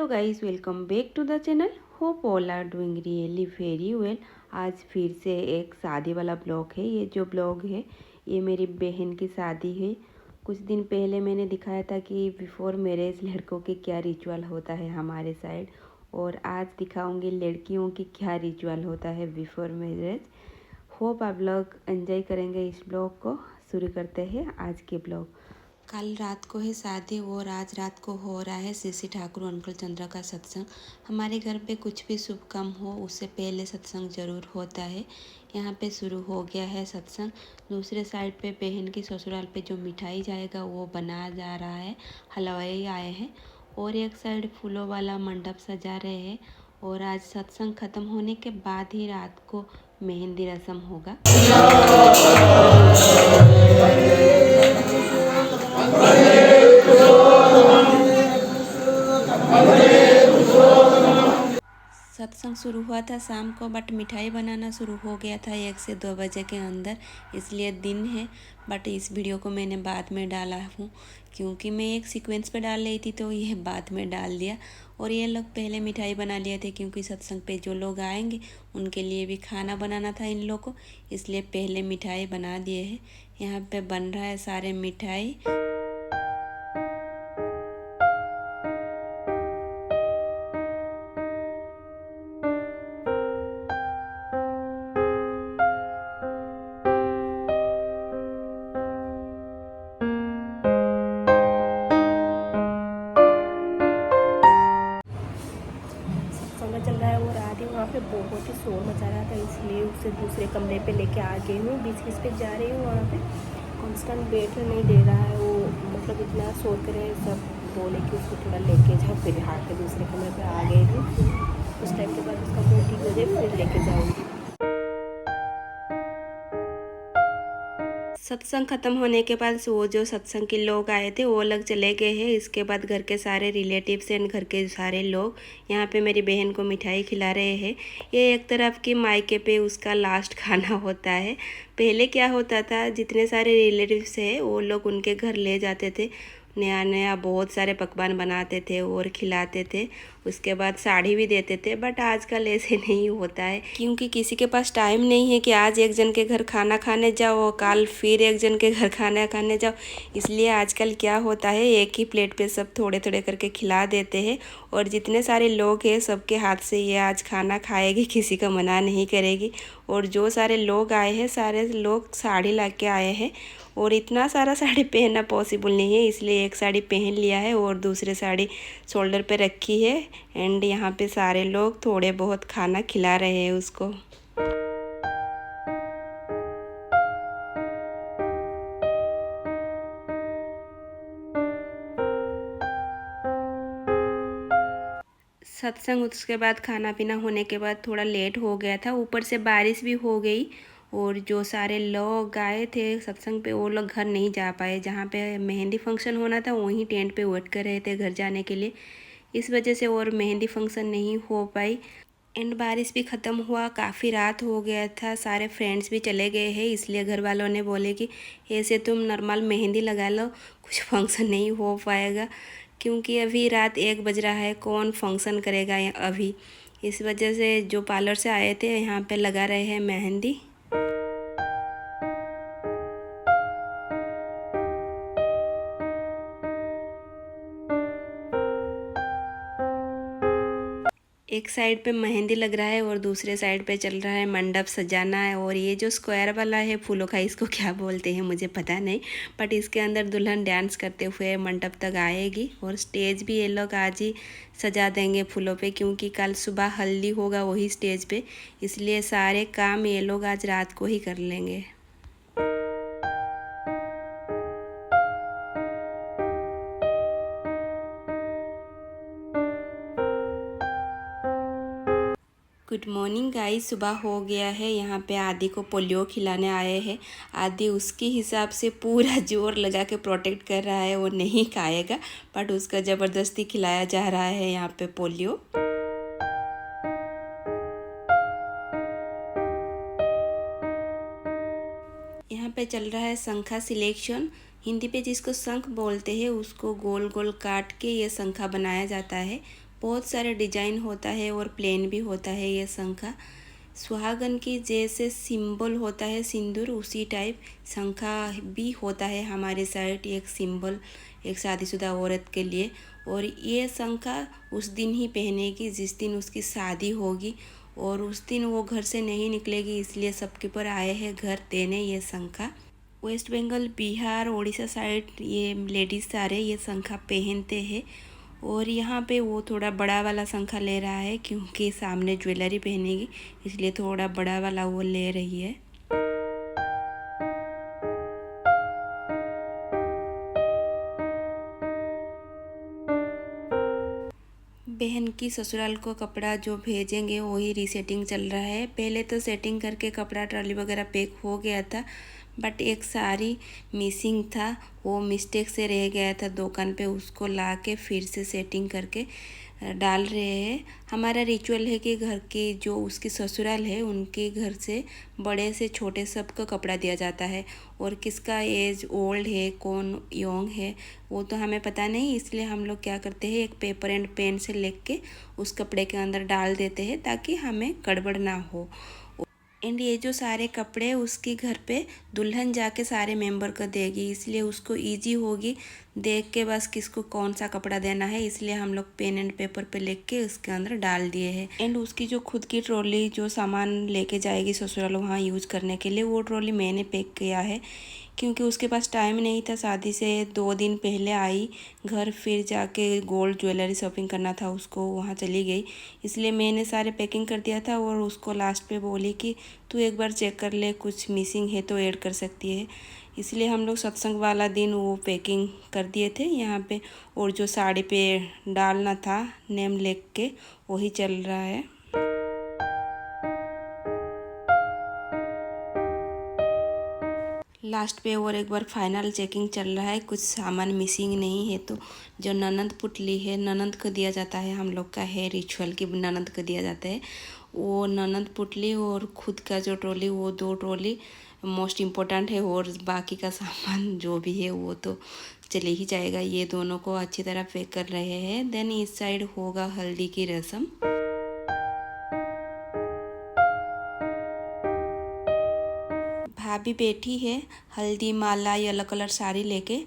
Hello guys, welcome back to the channel. Hope all are doing really very well. आज फिर से एक शादी वाला ब्लॉग है। ये जो ब्लॉग है ये मेरी बहन की शादी है। कुछ दिन पहले मैंने दिखाया था कि बिफोर मैरिज लड़कों के क्या रिचुअल होता है हमारे साइड, और आज दिखाऊंगी लड़कियों की क्या रिचुअल होता है बिफोर मैरिज। होप आप लोग एंजॉय करेंगे इस ब्लॉग को। शुरू करते हैं आज के ब्लॉग। कल रात को है शादी और आज रात को हो रहा है श्री ठाकुर अंकल चंद्र का सत्संग। हमारे घर पे कुछ भी शुभ काम हो उससे पहले सत्संग जरूर होता है। यहाँ पे शुरू हो गया है सत्संग। दूसरे साइड पे बहन की ससुराल पे जो मिठाई जाएगा वो बनाया जा रहा है, हलवाई आए हैं। और एक साइड फूलों वाला मंडप सजा रहे हैं। और आज सत्संग खत्म होने के बाद ही रात को मेहंदी रस्म होगा। सत्संग शुरू हुआ था शाम को, बट मिठाई बनाना शुरू हो गया था 1 से 2 बजे के अंदर, इसलिए दिन है। बट इस वीडियो को मैंने बाद में डाला हूँ क्योंकि मैं एक सीक्वेंस पे डाल रही थी तो ये बाद में डाल दिया। और ये लोग पहले मिठाई बना लिए थे क्योंकि सत्संग पे जो लोग आएंगे उनके लिए भी खाना बनाना था इन लोग को, इसलिए पहले मिठाई बना दिए हैं। यहाँ पे बन रहा है सारे मिठाई। समय चल रहा है और आदि वहाँ पे बहुत ही शोर मचा रहा था, इसलिए उसे दूसरे कमरे पे लेके आ गई हूँ। बीच बीच पे जा रही हूँ, वहाँ पे कांस्टेंट बैठने नहीं दे रहा है वो, मतलब इतना शोर करे। सब बोले कि उसको थोड़ा लेके जाओ, फिर हाथ के दूसरे कमरे पे आ गई थी। उस टाइम के बाद उसका मूड ठीक हो जाए फिर लेके जाऊँगी। सत्संग खत्म होने के बाद वो जो सत्संग के लोग आए थे वो लोग चले गए हैं। इसके बाद घर के सारे रिलेटिव्स एंड घर के सारे लोग यहाँ पे मेरी बहन को मिठाई खिला रहे हैं। ये एक तरफ की मायके पे उसका लास्ट खाना होता है। पहले क्या होता था, जितने सारे रिलेटिव्स हैं वो लोग उनके घर ले जाते थे, नया नया बहुत सारे पकवान बनाते थे और खिलाते थे। उसके बाद साड़ी भी देते थे। बट आजकल ऐसे नहीं होता है क्योंकि किसी के पास टाइम नहीं है कि आज एक जन के घर खाना खाने जाओ और कल फिर एक जन के घर खाना खाने जाओ। इसलिए आजकल क्या होता है, एक ही प्लेट पे सब थोड़े थोड़े करके खिला देते हैं। और जितने सारे लोग हैं सबके हाथ से ये आज खाना खाएगी, किसी का मना नहीं करेगी। और जो सारे लोग आए हैं सारे लोग साड़ी ला के आए हैं, और इतना सारा साड़ी पहनना पॉसिबल नहीं है, इसलिए एक साड़ी पहन लिया है और दूसरी साड़ी शोल्डर पे रखी है। एंड यहाँ पे सारे लोग थोड़े बहुत खाना खिला रहे हैं उसको। सत्संग उसके बाद खाना पीना होने के बाद थोड़ा लेट हो गया था, ऊपर से बारिश भी हो गई। और जो सारे लोग आए थे सत्संग पे वो लोग घर नहीं जा पाए। जहाँ पे मेहंदी फंक्शन होना था वहीं टेंट पे वेट कर रहे थे घर जाने के लिए, इस वजह से और मेहंदी फंक्शन नहीं हो पाई। एंड बारिश भी ख़त्म हुआ, काफ़ी रात हो गया था, सारे फ्रेंड्स भी चले गए हैं, इसलिए घर वालों ने बोले कि ऐसे तुम नॉर्मल मेहंदी लगा लो, कुछ फंक्शन नहीं हो पाएगा क्योंकि अभी रात 1 बज रहा है, कौन फंक्शन करेगा अभी। इस वजह से जो पार्लर से आए थे यहाँ पे लगा रहे हैं मेहंदी। एक साइड पे मेहंदी लग रहा है और दूसरे साइड पे चल रहा है मंडप सजाना है। और ये जो स्क्वायर वाला है फूलों का, इसको क्या बोलते हैं मुझे पता नहीं, बट इसके अंदर दुल्हन डांस करते हुए मंडप तक आएगी। और स्टेज भी ये लोग आज ही सजा देंगे फूलों पे क्योंकि कल सुबह हल्दी होगा वही स्टेज पे, इसलिए सारे काम ये लोग आज रात को ही कर लेंगे। गुड मॉर्निंग गाइस, सुबह हो गया है। यहाँ पे आदि को पोलियो खिलाने आए हैं। आदि उसके हिसाब से पूरा जोर लगा के प्रोटेक्ट कर रहा है, वो नहीं खाएगा बट उसका ज़बरदस्ती खिलाया जा रहा है यहाँ पे पोलियो। यहाँ पे चल रहा है शंखा सिलेक्शन। हिंदी पे जिसको शंख बोलते हैं उसको गोल गोल काट के ये शंखा बनाया जाता है। बहुत सारे डिजाइन होता है और प्लेन भी होता है ये शंखा। सुहागन की जैसे सिंबल होता है सिंदूर, उसी टाइप शंखा भी होता है हमारे साइड एक सिंबल एक शादीशुदा औरत के लिए। और ये शंखा उस दिन ही पहनेगी जिस दिन उसकी शादी होगी, और उस दिन वो घर से नहीं निकलेगी, इसलिए सबके पर आए हैं घर देने ये शंखा। वेस्ट बंगाल, बिहार, उड़ीसा साइड ये लेडीज़ सारे ये शंखा पहनते हैं। और यहाँ पे वो थोड़ा बड़ा वाला शंखा ले रहा है क्योंकि सामने ज्वेलरी पहनेगी, इसलिए थोड़ा बड़ा वाला वो ले रही है। बहन की ससुराल को कपड़ा जो भेजेंगे वही रीसेटिंग चल रहा है। पहले तो सेटिंग करके कपड़ा ट्रॉली वगैरह पैक हो गया था, बट एक साड़ी मिसिंग था, वो मिस्टेक से रह गया था दुकान पे, उसको ला के फिर से सेटिंग करके डाल रहे हैं। हमारा रिचुअल है कि घर की जो उसकी ससुराल है उनके घर से बड़े से छोटे सबको कपड़ा दिया जाता है, और किसका एज ओल्ड है कौन यंग है वो तो हमें पता नहीं, इसलिए हम लोग क्या करते हैं एक पेपर एंड पेन से लिख के उस कपड़े के अंदर डाल देते हैं ताकि हमें गड़बड़ ना हो। एंड ये जो सारे कपड़े उसके घर पे दुल्हन जाके सारे मेंबर को देगी, इसलिए उसको इजी होगी देख के बस किसको कौन सा कपड़ा देना है, इसलिए हम लोग पेन एंड पेपर पे लिख के उसके अंदर डाल दिए हैं। एंड उसकी जो खुद की ट्रॉली जो सामान लेके जाएगी ससुराल वहाँ यूज़ करने के लिए, वो ट्रॉली मैंने पैक किया है क्योंकि उसके पास टाइम नहीं था। शादी से 2 दिन पहले आई घर, फिर जाके गोल्ड ज्वेलरी शॉपिंग करना था उसको, वहाँ चली गई, इसलिए मैंने सारे पैकिंग कर दिया था। और उसको लास्ट पे बोली कि तू एक बार चेक कर ले, कुछ मिसिंग है तो ऐड कर सकती है, इसलिए हम लोग सत्संग वाला दिन वो पैकिंग कर दिए थे यहाँ पे। और जो साड़ी पे डालना था नेम लिख के वही चल रहा है। लास्ट पे और एक बार फाइनल चेकिंग चल रहा है, कुछ सामान मिसिंग नहीं है तो। जो ननंद पुतली है ननंद को दिया जाता है, हम लोग का है रिचुअल कि ननंद को दिया जाता है, वो ननंद पुतली और खुद का जो ट्रॉली, वो 2 ट्रॉली मोस्ट इम्पोर्टेंट है, और बाकी का सामान जो भी है वो तो चले ही जाएगा। ये दोनों को अच्छी तरह पैक कर रहे हैं। देन इस साइड होगा हल्दी की रस्म। भाभी बैठी है, हल्दी माला येलो कलर साड़ी लेके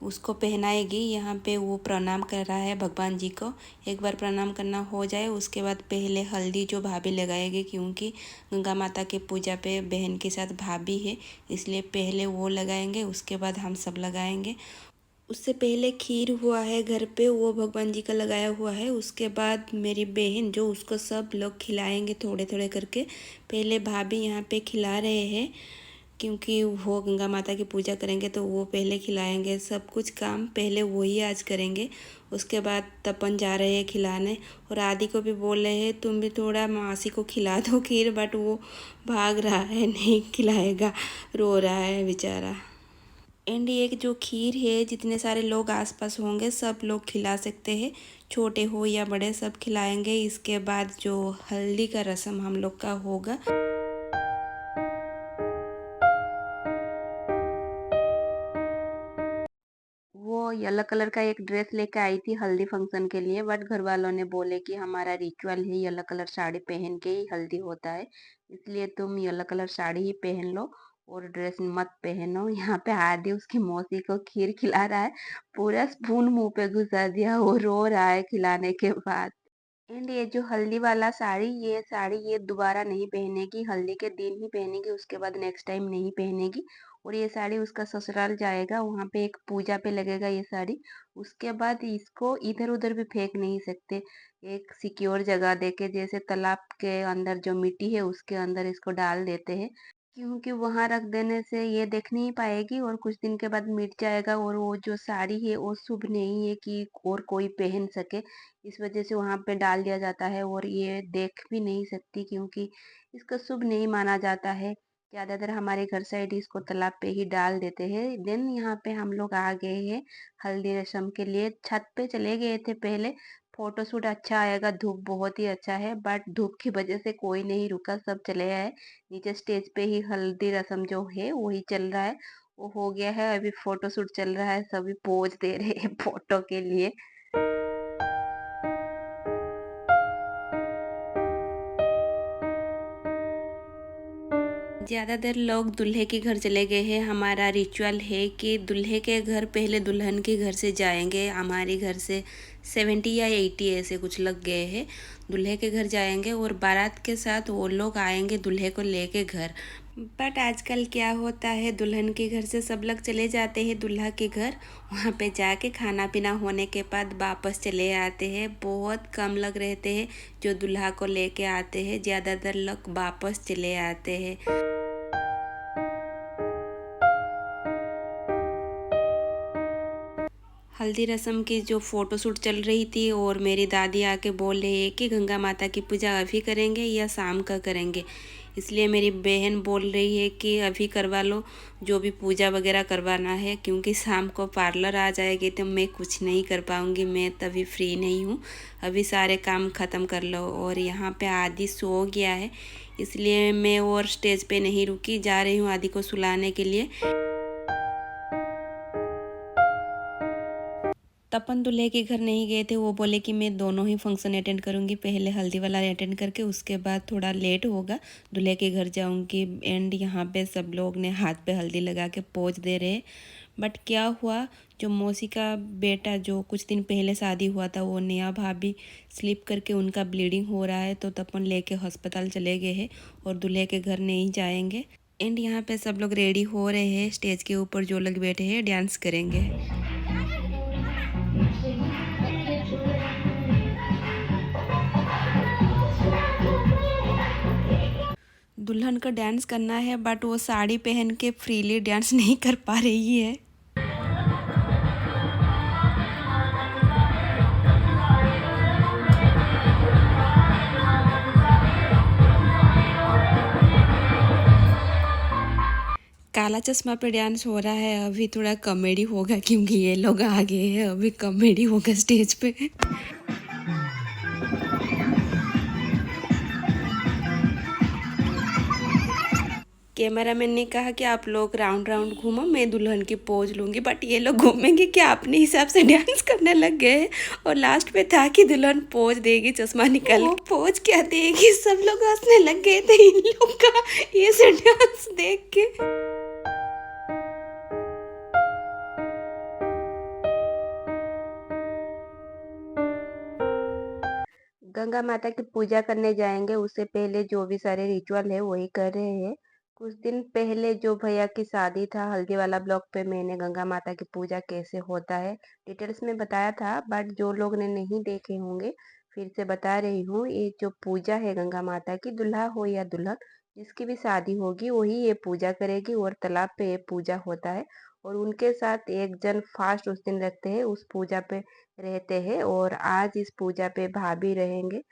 उसको पहनाएगी। यहाँ पे वो प्रणाम कर रहा है भगवान जी को। एक बार प्रणाम करना हो जाए उसके बाद पहले हल्दी जो भाभी लगाएगी, क्योंकि गंगा माता के पूजा पे बहन के साथ भाभी है, इसलिए पहले वो लगाएंगे उसके बाद हम सब लगाएंगे। उससे पहले खीर हुआ है घर पे, वो भगवान जी का लगाया हुआ है। उसके बाद मेरी बहन जो उसको सब लोग खिलाएंगे थोड़े थोड़े करके। पहले भाभी यहाँ पे खिला रहे हैं क्योंकि वो गंगा माता की पूजा करेंगे तो वो पहले खिलाएंगे, सब कुछ काम पहले वो ही आज करेंगे। उसके बाद तपन जा रहे हैं खिलाने, और आदि को भी बोल रहे हैं तुम भी थोड़ा मासी को खिला दो खीर, बट वो भाग रहा है नहीं खिलाएगा, रो रहा है बेचारा। एंड ये जो खीर है जितने सारे लोग आसपास होंगे सब लोग खिला सकते हैं, छोटे हो या बड़े सब खिलाएंगे। इसके बाद जो हल्दी का रस्म हम लोग का होगा, वो येलो कलर का एक ड्रेस लेके आई थी हल्दी फंक्शन के लिए, बट घर वालों ने बोले कि हमारा रिचुअल है येलो कलर साड़ी पहन के ही हल्दी होता है, इसलिए तुम येलो कलर साड़ी ही पहन लो और ड्रेस मत पहनो। यहाँ पे आदि उसकी मौसी को खीर खिला रहा है, पूरा स्पून मुंह पे घुसा दिया, वो रो रहा है खिलाने के बाद। एंड ये जो हल्दी वाला साड़ी, ये साड़ी ये दोबारा नहीं पहनेगी, हल्दी के दिन ही पहनेगी, उसके बाद नेक्स्ट टाइम नहीं पहनेगी। और ये साड़ी उसका ससुराल जाएगा, वहाँ पे एक पूजा पे लगेगा ये साड़ी। उसके बाद इसको इधर उधर भी फेंक नहीं सकते, एक सिक्योर जगह देके, जैसे तालाब के अंदर जो मिट्टी है उसके अंदर इसको डाल देते हैं, क्योंकि वहां रख देने से ये देख नहीं पाएगी और कुछ दिन के बाद मिट जाएगा, और वो जो साड़ी है वो शुभ नहीं है कि और कोई पहन सके, इस वजह से वहां पे डाल दिया जाता है। और ये देख भी नहीं सकती क्योंकि इसका शुभ नहीं माना जाता है। ज्यादातर हमारे घर साइड इसको तालाब पे ही डाल देते हैं। देन यहाँ पे हम लोग आ गए हैं हल्दी रस्म के लिए, छत पे चले गए थे पहले, फोटोशूट अच्छा आएगा, धूप बहुत ही अच्छा है, बट धूप की वजह से कोई नहीं रुका, सब चले आए नीचे। स्टेज पे ही हल्दी रस्म जो है वही चल रहा है, वो हो गया है, अभी फोटोशूट चल रहा है, सभी पोज दे रहे हैं फोटो के लिए। ज़्यादातर लोग दूल्हे के घर चले गए हैं। हमारा रिचुअल है कि दूल्हे के घर पहले दुल्हन के घर से जाएंगे। हमारे घर से 70 या 80 ऐसे कुछ लग गए हैं। दूल्हे के घर जाएंगे और बारात के साथ वो लोग आएंगे दूल्हे को लेके घर। बट आजकल क्या होता है, दुल्हन के घर से सब लोग चले जाते हैं दूल्हा के घर। वहाँ पे जाके खाना पीना होने के बाद वापस चले आते हैं। बहुत कम लोग रहते हैं जो दूल्हा को लेके आते हैं, ज़्यादातर लोग वापस चले आते हैं। हल्दी रस्म की जो फ़ोटोशूट चल रही थी और मेरी दादी आके बोल रही है कि गंगा माता की पूजा अभी करेंगे या शाम का करेंगे। इसलिए मेरी बहन बोल रही है कि अभी करवा लो जो भी पूजा वगैरह करवाना है, क्योंकि शाम को पार्लर आ जाएगी तो मैं कुछ नहीं कर पाऊँगी। मैं तभी फ्री नहीं हूँ, अभी सारे काम ख़त्म कर लो। और यहाँ पे आदि सो गया है, इसलिए मैं और स्टेज पे नहीं रुकी, जा रही हूँ आदि को सुलाने के लिए। तपन दूल्हे के घर नहीं गए थे। वो बोले कि मैं दोनों ही फंक्शन अटेंड करूँगी, पहले हल्दी वाला अटेंड करके उसके बाद थोड़ा लेट होगा दूल्हे के घर जाऊँगी। एंड यहाँ पे सब लोग ने हाथ पे हल्दी लगा के पोज दे रहे। बट क्या हुआ, जो मौसी का बेटा जो कुछ दिन पहले शादी हुआ था, वो नया भाभी स्लिप करके उनका ब्लीडिंग हो रहा है, तो तपन लेके अस्पताल चले गए हैं और दूल्हे के घर नहीं जाएंगे। एंड यहाँ पे सब लोग रेडी हो रहे हैं, स्टेज के ऊपर जो लोग बैठे हैं डांस करेंगे। दुल्हन का डांस करना है, बट वो साड़ी पहन के फ्रीली डांस नहीं कर पा रही है। काला चश्मा पे डांस हो रहा है। अभी थोड़ा कॉमेडी होगा क्योंकि ये लोग आ गए हैं, अभी कॉमेडी होगा स्टेज पे। कैमरामैन ने कहा कि आप लोग राउंड राउंड घूमो, मैं दुल्हन की पोज लूँगी। बट ये लोग घूमेंगे क्या, अपने हिसाब से डांस करने लग गए। और लास्ट पे था कि दुल्हन पोज देगी चश्मा निकाल, वो पोज क्या देगी। सब लोग हंसने लग गए थे इन लोग का ये से डांस देख के। गंगा माता की पूजा करने जाएंगे, उससे पहले जो भी सारे रिचुअल है वही कर रहे हैं। कुछ दिन पहले जो भैया की शादी था, हल्दी वाला ब्लॉग पे मैंने गंगा माता की पूजा कैसे होता है डिटेल्स में बताया था। बट जो लोग ने नहीं देखे होंगे फिर से बता रही हूँ। ये जो पूजा है गंगा माता की, दूल्हा हो या दुल्हन जिसकी भी शादी होगी वही ये पूजा करेगी। और तालाब पे ये पूजा होता है और उनके साथ एक जन फास्ट उस दिन रखते हैं, उस पूजा पे रहते हैं। और आज इस पूजा पे भाभी रहेंगे।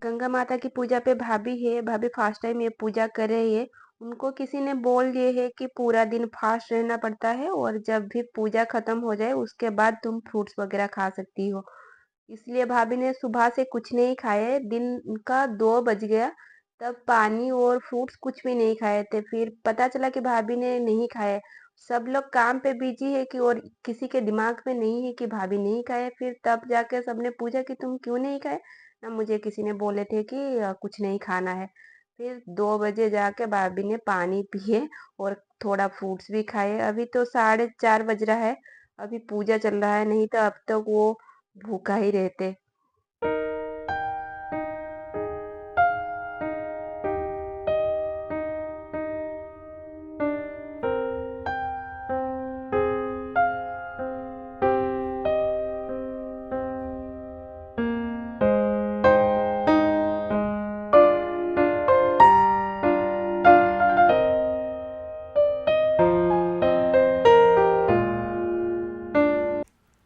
गंगा माता की पूजा पे भाभी है, भाभी फास्ट टाइम ये पूजा कर रही है। उनको किसी ने बोल दिए है कि पूरा दिन फास्ट रहना पड़ता है और जब भी पूजा खत्म हो जाए उसके बाद तुम फ्रूट्स वगैरह खा सकती हो। इसलिए भाभी ने सुबह से कुछ नहीं खाए। दिन का 2 बज गया तब पानी और फ्रूट्स कुछ भी नहीं खाए थे। फिर पता चला कि भाभी ने नहीं खाए। सब लोग काम पे बिजी है कि, और किसी के दिमाग में नहीं है कि भाभी नहीं खाए। फिर तब जाके सबने पूछा कि तुम क्यों नहीं खाए ना, मुझे किसी ने बोले थे कि कुछ नहीं खाना है। फिर 2 बजे जाके भाभी ने पानी पिए और थोड़ा फ्रूट्स भी खाए। अभी तो 4:30 बज रहा है, अभी पूजा चल रहा है, नहीं तो अब तक वो भूखा ही रहते।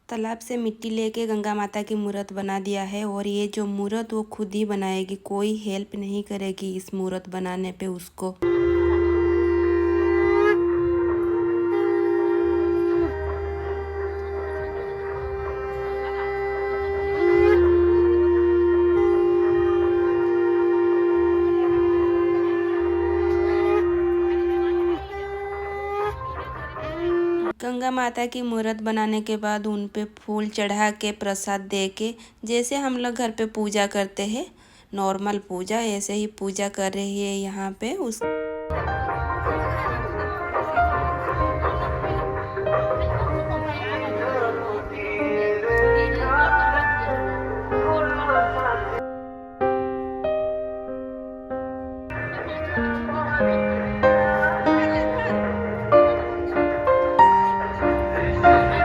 तालाब से मिट्टी लेके गंगा माता की मूर्त बना दिया है और ये जो मूर्त वो खुद ही बनाएगी, कोई हेल्प नहीं करेगी इस मूर्त बनाने पे उसको। गंगा माता की मूर्त बनाने के बाद उन पे फूल चढ़ा के प्रसाद दे के, जैसे हम लोग घर पे पूजा करते हैं नॉर्मल पूजा, ऐसे ही पूजा कर रही है यहाँ पे। उस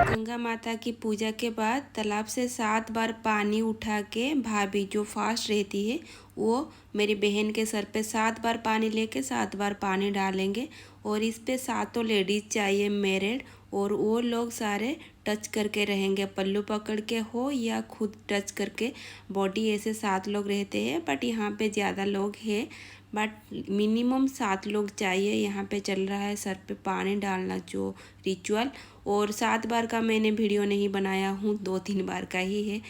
गंगा माता की पूजा के बाद तालाब से 7 बार पानी उठा के भाभी जो फास्ट रहती है वो मेरी बहन के सर पे 7 बार पानी लेके 7 बार पानी डालेंगे। और इस पे 7 लेडीज चाहिए मैरिड, और वो लोग सारे टच करके रहेंगे, पल्लू पकड़ के हो या खुद टच करके बॉडी। ऐसे 7 लोग रहते हैं, बट यहाँ पे ज़्यादा लोग हैं, बट मिनिमम 7 लोग चाहिए। यहाँ पे चल रहा है सर पे पानी डालना जो रिचुअल। और 7 बार का मैंने वीडियो नहीं बनाया हूँ, 2-3 बार का ही है।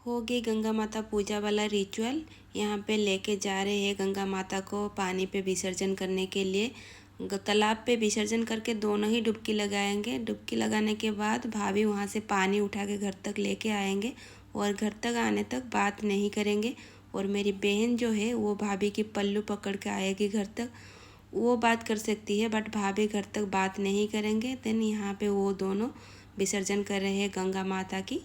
हो गई गंगा माता पूजा वाला रिचुअल। यहाँ पे लेके जा रहे हैं गंगा माता को पानी पे विसर्जन करने के लिए। तालाब पे विसर्जन करके दोनों ही डुबकी लगाएंगे। डुबकी लगाने के बाद भाभी वहाँ से पानी उठा के घर तक लेके आएंगे, और घर तक आने तक बात नहीं करेंगे। और मेरी बहन जो है वो भाभी की पल्लू पकड़ के आएगी घर तक, वो बात कर सकती है, बट भाभी घर तक बात नहीं करेंगे। देन यहाँ पे वो दोनों विसर्जन कर रहे हैं गंगा माता की।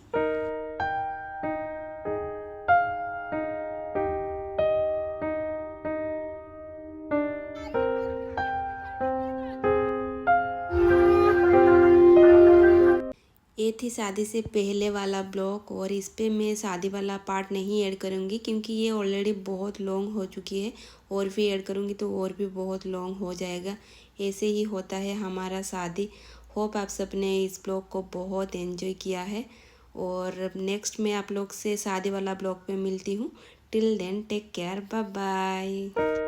ये थी शादी से पहले वाला ब्लॉग, और इस पे मैं शादी वाला पार्ट नहीं ऐड करूँगी क्योंकि ये ऑलरेडी बहुत लॉन्ग हो चुकी है। और भी ऐड करूँगी तो और भी बहुत लॉन्ग हो जाएगा। ऐसे ही होता है हमारा शादी। होप आप सबने इस ब्लॉग को बहुत एंजॉय किया है, और नेक्स्ट मैं आप लोग से शादी वाला ब्लॉग पे मिलती हूँ। Till then take care, bye bye.